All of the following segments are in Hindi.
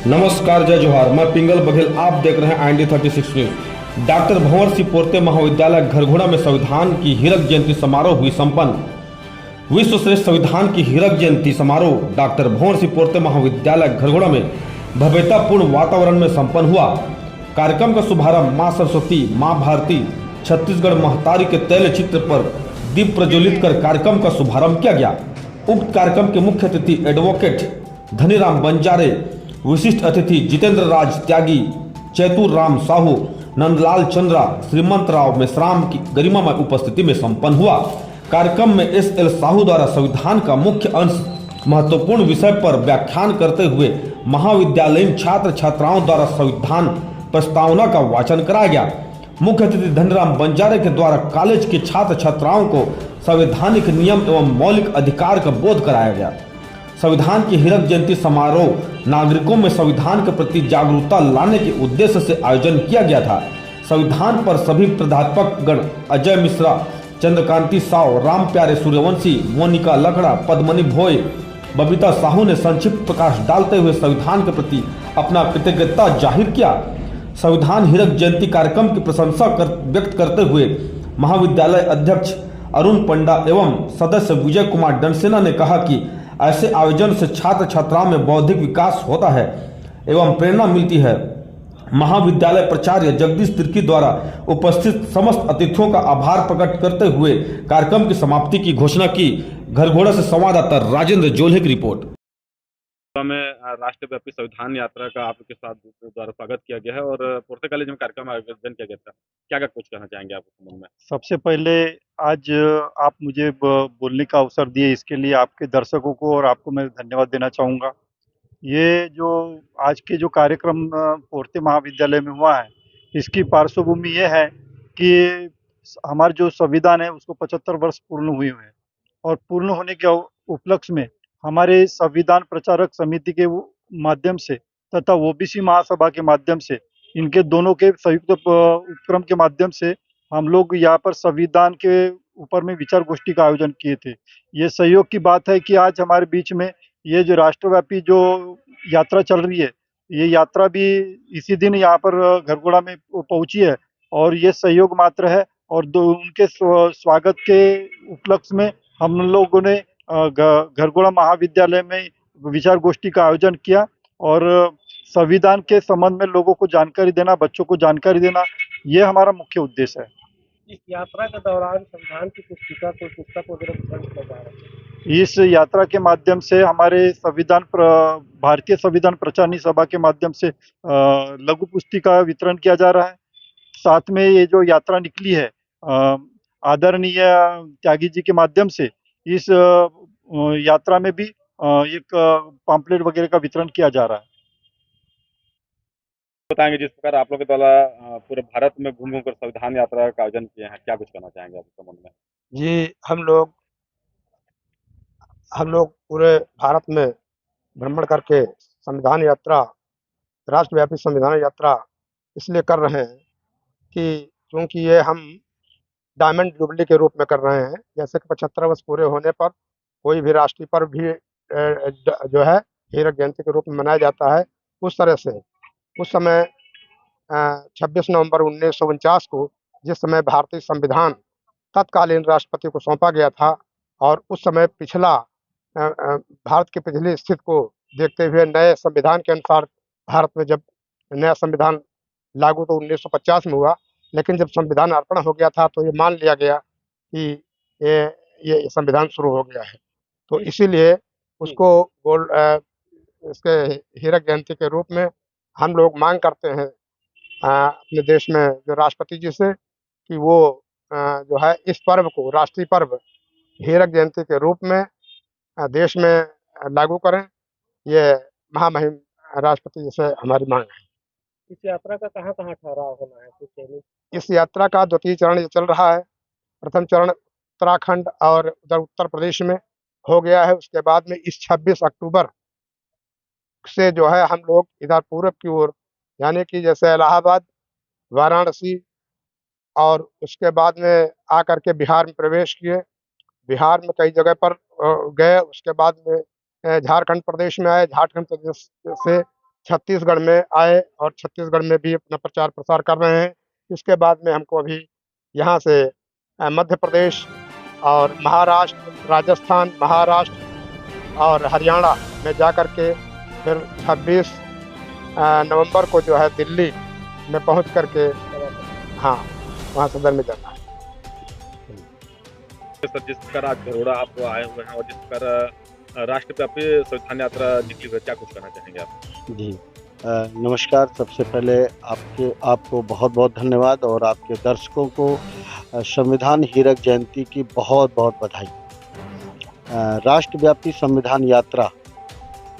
नमस्कार, जय जोहार। मैं पिंगल बघेल, आप देख रहे हैं IND 36 news. Doctor Bhanwar Singh Porte महाविद्यालय घरघोड़ा में संविधान की हीरक जयंती समारोह हुई संपन्न। विश्व श्रेष्ठ संविधान की हीरक जयंती समारोह डॉक्टर भंवर सिंह पोर्ते महाविद्यालय घरघोड़ा में भव्यतापूर्ण वातावरण में संपन्न हुआ। कार्यक्रम का शुभारंभ मां सरस्वती, मां भारती, छत्तीसगढ़ महतारी के तैल चित्र पर दीप प्रज्वलित कर कार्यक्रम का शुभारंभ किया गया। उक्त कार्यक्रम के मुख्य अतिथि एडवोकेट धनीराम बंजारे, विशिष्ट अतिथि जितेंद्र राज त्यागी, चैतुर राम साहू, नंदलाल चंद्रा, श्रीमंत राव मेश्राम की गरिमामय उपस्थिति में संपन्न हुआ। कार्यक्रम में SL साहू द्वारा संविधान का मुख्य अंश महत्वपूर्ण विषय पर व्याख्यान करते हुए महाविद्यालयीन छात्र छात्राओं द्वारा संविधान प्रस्तावना का वाचन कराया गया। मुख्य अतिथि धनीराम बंजारे के द्वारा कॉलेज के छात्र छात्राओं को संवैधानिक नियम एवं मौलिक अधिकार का बोध कराया गया। संविधान की हीरक जयंती समारोह नागरिकों में संविधान के प्रति जागरूकता लाने के उद्देश्य से आयोजन किया गया था। संविधान पर सभी प्राध्यापक गण अजय मिश्रा, चंद्रकांति साव, राम प्यारे सूर्यवंशी, मोनिका लकड़ा, पद्मनी भोय, बबीता साहू ने संक्षिप्त प्रकाश डालते हुए संविधान के प्रति अपना कृतज्ञता जाहिर किया। संविधान हीरक जयंती कार्यक्रम की प्रशंसा व्यक्त करते हुए महाविद्यालय अध्यक्ष अरुण पंडा एवं सदस्य विजय कुमार डनसेना ने कहा कि ऐसे आयोजन से छात्र छात्राओं में बौद्धिक विकास होता है एवं प्रेरणा मिलती है। महाविद्यालय प्राचार्य जगदीश तिर्की द्वारा उपस्थित समस्त अतिथियों का आभार प्रकट करते हुए कार्यक्रम की समाप्ति की घोषणा की। घरघोड़ा से संवाददाता राजेंद्र जोल्हे की रिपोर्ट। में राष्ट्रव्यापी संविधान यात्रा का आपके साथ द्वारा स्वागत किया गया है और पोर्ते कॉलेज में कार्यक्रम आयोजन किया गया था। क्या क्या कुछ कहना चाहेंगे आप इस संबंध में? सबसे पहले आज आप मुझे बोलने का अवसर दिए, इसके लिए आपके दर्शकों को और आपको मैं धन्यवाद देना चाहूँगा। ये जो आज के जो कार्यक्रम पोर्ते महाविद्यालय में हुआ है, इसकी पार्श्वभूमि ये है कि हमारा जो संविधान है उसको 75 वर्ष पूर्ण हुए हैं और पूर्ण होने के उपलक्ष्य में हमारे संविधान प्रचारक समिति के माध्यम से तथा OBC महासभा के माध्यम से, इनके दोनों के संयुक्त उपक्रम के माध्यम से हम लोग यहाँ पर संविधान के ऊपर में विचार गोष्ठी का आयोजन किए थे। ये सहयोग की बात है कि आज हमारे बीच में ये जो राष्ट्रव्यापी जो यात्रा चल रही है, ये यात्रा भी इसी दिन यहाँ पर घरघोड़ा में पहुंची है और ये सहयोग मात्र है। और उनके स्वागत के उपलक्ष्य में हम लोगों ने घरघोड़ा महाविद्यालय में विचार गोष्ठी का आयोजन किया और संविधान के संबंध में लोगों को जानकारी देना, बच्चों को जानकारी देना, ये हमारा मुख्य उद्देश्य है। इस यात्रा के दौरान संविधान की पुस्तक वगैरह वितरण किया जा रहा है। इस यात्रा के माध्यम से हमारे भारतीय संविधान प्रचारणी सभा के माध्यम से लघु पुस्तिका वितरण किया जा रहा है। साथ में ये जो यात्रा निकली है आदरणीय त्यागी जी के माध्यम से, इस यात्रा में भी एक पम्पलेट वगैरह का वितरण किया जा रहा है। बताएंगे जिस प्रकार आप लोग के द्वारा पूरे भारत में घूम कर संविधान यात्रा का आयोजन किए हैं, क्या कुछ कहना चाहेंगे आप इस संबंध में? जी, हम लोग पूरे भारत में भ्रमण करके संविधान यात्रा, राष्ट्रव्यापी संविधान यात्रा इसलिए कर रहे हैं कि क्योंकि ये हम डायमंड जुबली के रूप में कर रहे हैं। जैसे कि 75 वर्ष पूरे होने पर कोई भी राष्ट्रीय पर्व भी जो है हीरक जयंती के रूप में मनाया जाता है। उस तरह से उस समय 26 नवंबर 1949 को जिस समय भारतीय संविधान तत्कालीन राष्ट्रपति को सौंपा गया था और उस समय भारत की पिछली स्थिति को देखते हुए नए संविधान के अनुसार भारत में जब नया संविधान लागू तो 1950 में हुआ, लेकिन जब संविधान अर्पण हो गया था तो ये मान लिया गया कि ये संविधान शुरू हो गया है। तो इसीलिए उसको इसके हीरक जयंती के रूप में हम लोग मांग करते हैं अपने देश में जो राष्ट्रपति जी से कि वो जो है इस पर्व को राष्ट्रीय पर्व हीरक जयंती के रूप में देश में लागू करें। ये महामहिम राष्ट्रपति जी से हमारी मांग है। इस यात्रा का कहाँ-कहाँ ठहराव होना है कुछ? इस यात्रा का द्वितीय चरण चल रहा है। प्रथम चरण उत्तराखंड और उधर उत्तर प्रदेश में हो गया है। उसके बाद में इस 26 अक्टूबर से जो है हम लोग इधर पूरब की ओर, यानी कि जैसे इलाहाबाद, वाराणसी और उसके बाद में आकर के बिहार में प्रवेश किए। बिहार में कई जगह पर गए। उसके बाद में झारखंड प्रदेश में आए। झारखंड प्रदेश से छत्तीसगढ़ में आए और छत्तीसगढ़ में भी अपना प्रचार प्रसार कर रहे हैं। इसके बाद में हमको अभी यहाँ से मध्य प्रदेश और महाराष्ट्र, राजस्थान, महाराष्ट्र और हरियाणा में जा कर के फिर 26 नवंबर को जो है दिल्ली में पहुंच कर के हाँ वहाँ सदन में जाना है। सर, जिस प्रकार आज घरोड़ा आप आए हुए हैं और जिस प्रकार राष्ट्रव्यापी संविधान यात्रा निकली हुई है, क्या कुछ कहना चाहेंगे आप? जी नमस्कार। सबसे पहले आपको बहुत बहुत धन्यवाद और आपके दर्शकों को संविधान हीरक जयंती की बहुत बहुत बधाई। राष्ट्रव्यापी संविधान यात्रा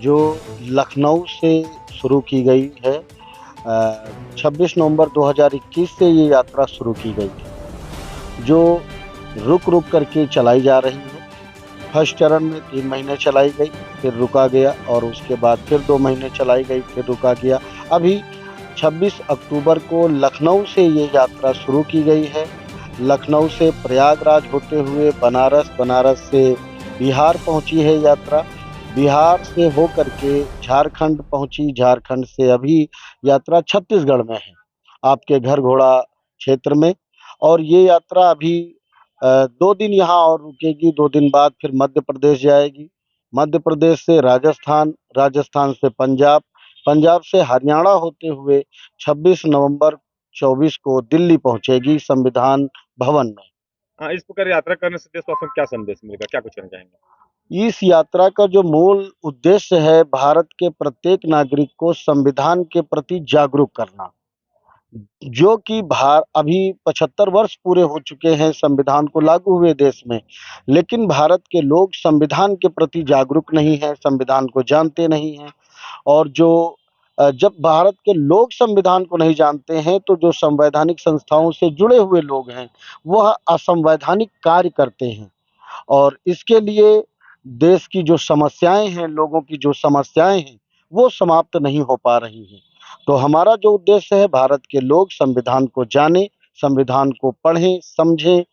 जो लखनऊ से शुरू की गई है, 26 नवंबर 2021 से ये यात्रा शुरू की गई थी, जो रुक रुक करके चलाई जा रही है। फर्स्ट चरण में 3 महीने चलाई गई, फिर रुका गया, और उसके बाद फिर 2 महीने चलाई गई, फिर रुका गया। अभी 26 अक्टूबर को लखनऊ से ये यात्रा शुरू की गई है। लखनऊ से प्रयागराज होते हुए बनारस, बनारस से बिहार पहुंची है यात्रा, बिहार से होकर के झारखंड पहुंची, झारखंड से अभी यात्रा छत्तीसगढ़ में है, आपके घर घोड़ा क्षेत्र में। और ये यात्रा अभी 2 दिन यहाँ और रुकेगी, 2 दिन बाद फिर मध्य प्रदेश जाएगी, मध्य प्रदेश से राजस्थान, राजस्थान से पंजाब, पंजाब से हरियाणा होते हुए 26 नवंबर 24 को दिल्ली पहुंचेगी संविधान भवन में। हाँ, इस प्रकार यात्रा करने से देशवासियों को क्या संदेश मिलेगा, क्या कुछ कहना चाहेंगे? इस यात्रा का जो मूल उद्देश्य है, भारत के प्रत्येक नागरिक को संविधान के प्रति जागरूक करना, जो कि अभी 75 वर्ष पूरे हो चुके हैं संविधान को लागू हुए देश में, लेकिन भारत के लोग संविधान के प्रति जागरूक नहीं हैं, संविधान को जानते नहीं हैं। और जब भारत के लोग संविधान को नहीं जानते हैं, तो जो संवैधानिक संस्थाओं से जुड़े हुए लोग हैं, वह असंवैधानिक कार्य करते हैं। और इसके लिए देश की जो समस्याएं हैं, लोगों की जो समस्याएं हैं, वो समाप्त नहीं हो पा रही हैं। तो हमारा जो उद्देश्य है, भारत के लोग संविधान को जानें, संविधान को पढ़ें, समझें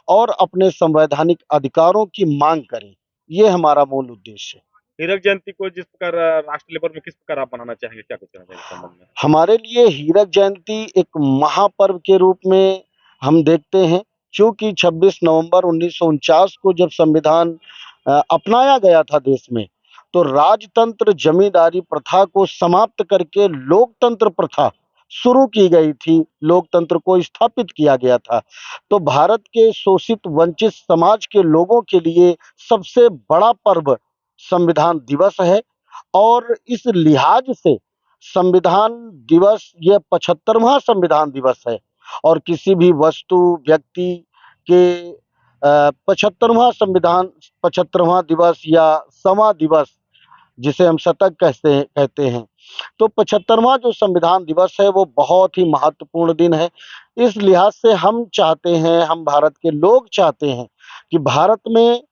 और अपने संवैधानिक अधिकारों की मांग करें। ये हमारा मूल उद्देश्य है। हीरक जयंती को जिस प्रकार राष्ट्र लेवल में किस प्रकार आप मनाना चाहेंगे, क्या कुछ कहना चाहेंगे इस संबंध में? हमारे लिए हीरक जयंती एक महापर्व के रूप में हम देखते हैं, क्योंकि 26 नवंबर 1949 को जब संविधान अपनाया गया था देश में, तो राजतंत्र जमींदारी प्रथा को समाप्त करके लोकतंत्र प्रथा शुरू की गई थी, लोकतंत्र को स्थापित किया गया था। तो भारत के शोषित वंचित समाज के लोगों के लिए सबसे बड़ा पर्व संविधान दिवस है। और इस लिहाज से संविधान दिवस यह 75वां संविधान दिवस है, और किसी भी वस्तु व्यक्ति के 75वां दिवस या 100वां दिवस, जिसे हम शतक कहते हैं, तो 75वां जो संविधान दिवस है वो बहुत ही महत्वपूर्ण दिन है। इस लिहाज से हम चाहते हैं, हम भारत के लोग चाहते हैं कि भारत में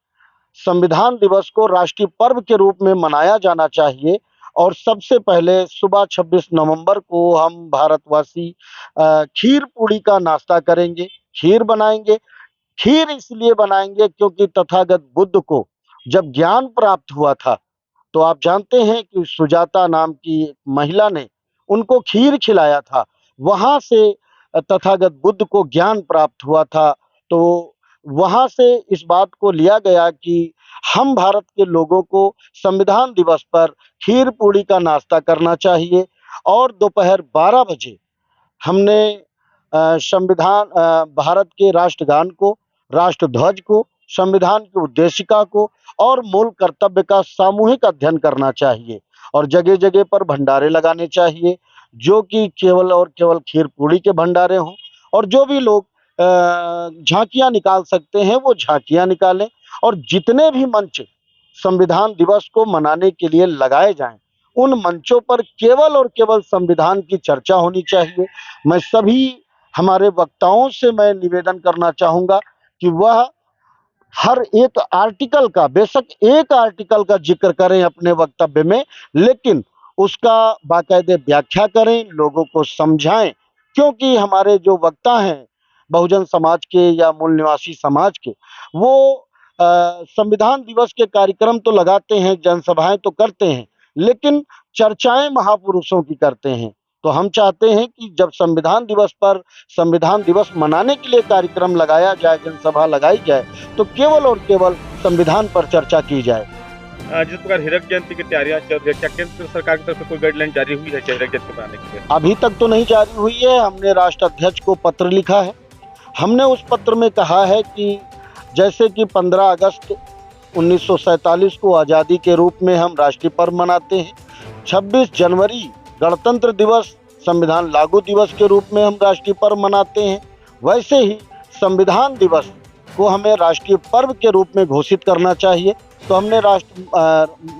संविधान दिवस को राष्ट्रीय पर्व के रूप में मनाया जाना चाहिए। और सबसे पहले सुबह 26 नवंबर को हम भारतवासी खीर पूड़ी का नाश्ता करेंगे, खीर बनाएंगे। खीर इसलिए बनाएंगे क्योंकि तथागत बुद्ध को जब ज्ञान प्राप्त हुआ था, तो आप जानते हैं कि सुजाता नाम की एक महिला ने उनको खीर खिलाया था, वहाँ से तथागत बुद्ध को ज्ञान प्राप्त हुआ था। तो वहाँ से इस बात को लिया गया कि हम भारत के लोगों को संविधान दिवस पर खीर पूड़ी का नाश्ता करना चाहिए। और दोपहर 12 बजे हमने भारत के राष्ट्रगान को, राष्ट्रध्वज को, संविधान की उद्देशिका को और मूल कर्तव्य का सामूहिक अध्ययन करना चाहिए। और जगह जगह पर भंडारे लगाने चाहिए, जो कि केवल और केवल खीर पूड़ी के भंडारे हों। और जो भी लोग झांकियां निकाल सकते हैं वो झांकियां निकालें। और जितने भी मंच संविधान दिवस को मनाने के लिए लगाए जाएं, उन मंचों पर केवल और केवल संविधान की चर्चा होनी चाहिए। मैं सभी हमारे वक्ताओं से मैं निवेदन करना चाहूँगा कि वह हर एक आर्टिकल का, बेशक एक आर्टिकल का जिक्र करें अपने वक्तव्य में, लेकिन उसका बाकायदे व्याख्या करें, लोगों को समझाएं। क्योंकि हमारे जो वक्ता हैं बहुजन समाज के या मूल निवासी समाज के, वो संविधान दिवस के कार्यक्रम तो लगाते हैं, जनसभाएं तो करते हैं, लेकिन चर्चाएं महापुरुषों की करते हैं। तो हम चाहते हैं कि जब संविधान दिवस पर संविधान दिवस मनाने के लिए कार्यक्रम लगाया जाए, जनसभा लगाई जाए, तो केवल और केवल संविधान पर चर्चा की जाए। जिस प्रकार हीरक जयंती की तैयारियां चल रही है, क्या केंद्र सरकार की तरफ से कोई गाइडलाइन जारी हुई है क्या हीरक जयंती बनाने के लिए? अभी तक तो नहीं जारी हुई है। हमने राष्ट्र अध्यक्ष को पत्र लिखा है। हमने उस पत्र में कहा है कि जैसे कि 15 अगस्त 1947 को आज़ादी के रूप में हम राष्ट्रीय पर्व मनाते हैं, 26 जनवरी गणतंत्र दिवस संविधान लागू दिवस के रूप में हम राष्ट्रीय पर्व मनाते हैं, वैसे ही संविधान दिवस को हमें राष्ट्रीय पर्व के रूप में घोषित करना चाहिए। तो हमने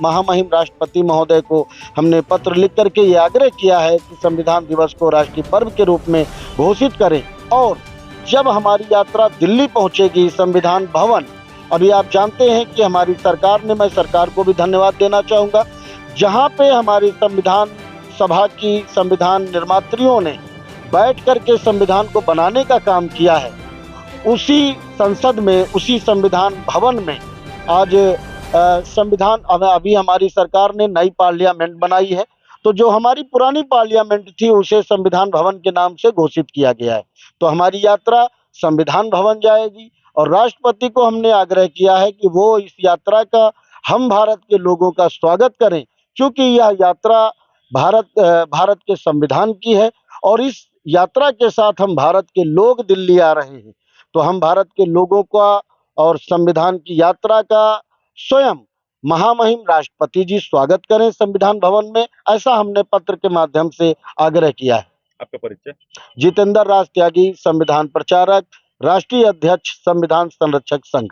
महामहिम राष्ट्रपति महोदय को हमने पत्र लिख करके ये आग्रह किया है कि संविधान दिवस को राष्ट्रीय पर्व के रूप में घोषित करें। और जब हमारी यात्रा दिल्ली पहुंचेगी संविधान भवन, अभी आप जानते हैं कि हमारी सरकार ने, मैं सरकार को भी धन्यवाद देना चाहूँगा, जहाँ पे हमारी संविधान सभा की संविधान निर्मात्रियों ने बैठ करके संविधान को बनाने का काम किया है, उसी संसद में, उसी संविधान भवन में आज संविधान, अभी हमारी सरकार ने नई पार्लियामेंट बनाई है, तो जो हमारी पुरानी पार्लियामेंट थी उसे संविधान भवन के नाम से घोषित किया गया है। तो हमारी यात्रा संविधान भवन जाएगी और राष्ट्रपति को हमने आग्रह किया है कि वो इस यात्रा का, हम भारत के लोगों का स्वागत करें, क्योंकि यह यात्रा भारत के संविधान की है और इस यात्रा के साथ हम भारत के लोग दिल्ली आ रहे हैं। तो हम भारत के लोगों का और संविधान की यात्रा का स्वयं महामहिम राष्ट्रपति जी स्वागत करें संविधान भवन में, ऐसा हमने पत्र के माध्यम से आग्रह किया है। आपका परिचय? जितेंद्र राज त्यागी, संविधान प्रचारक, राष्ट्रीय अध्यक्ष संविधान संरक्षक संघ।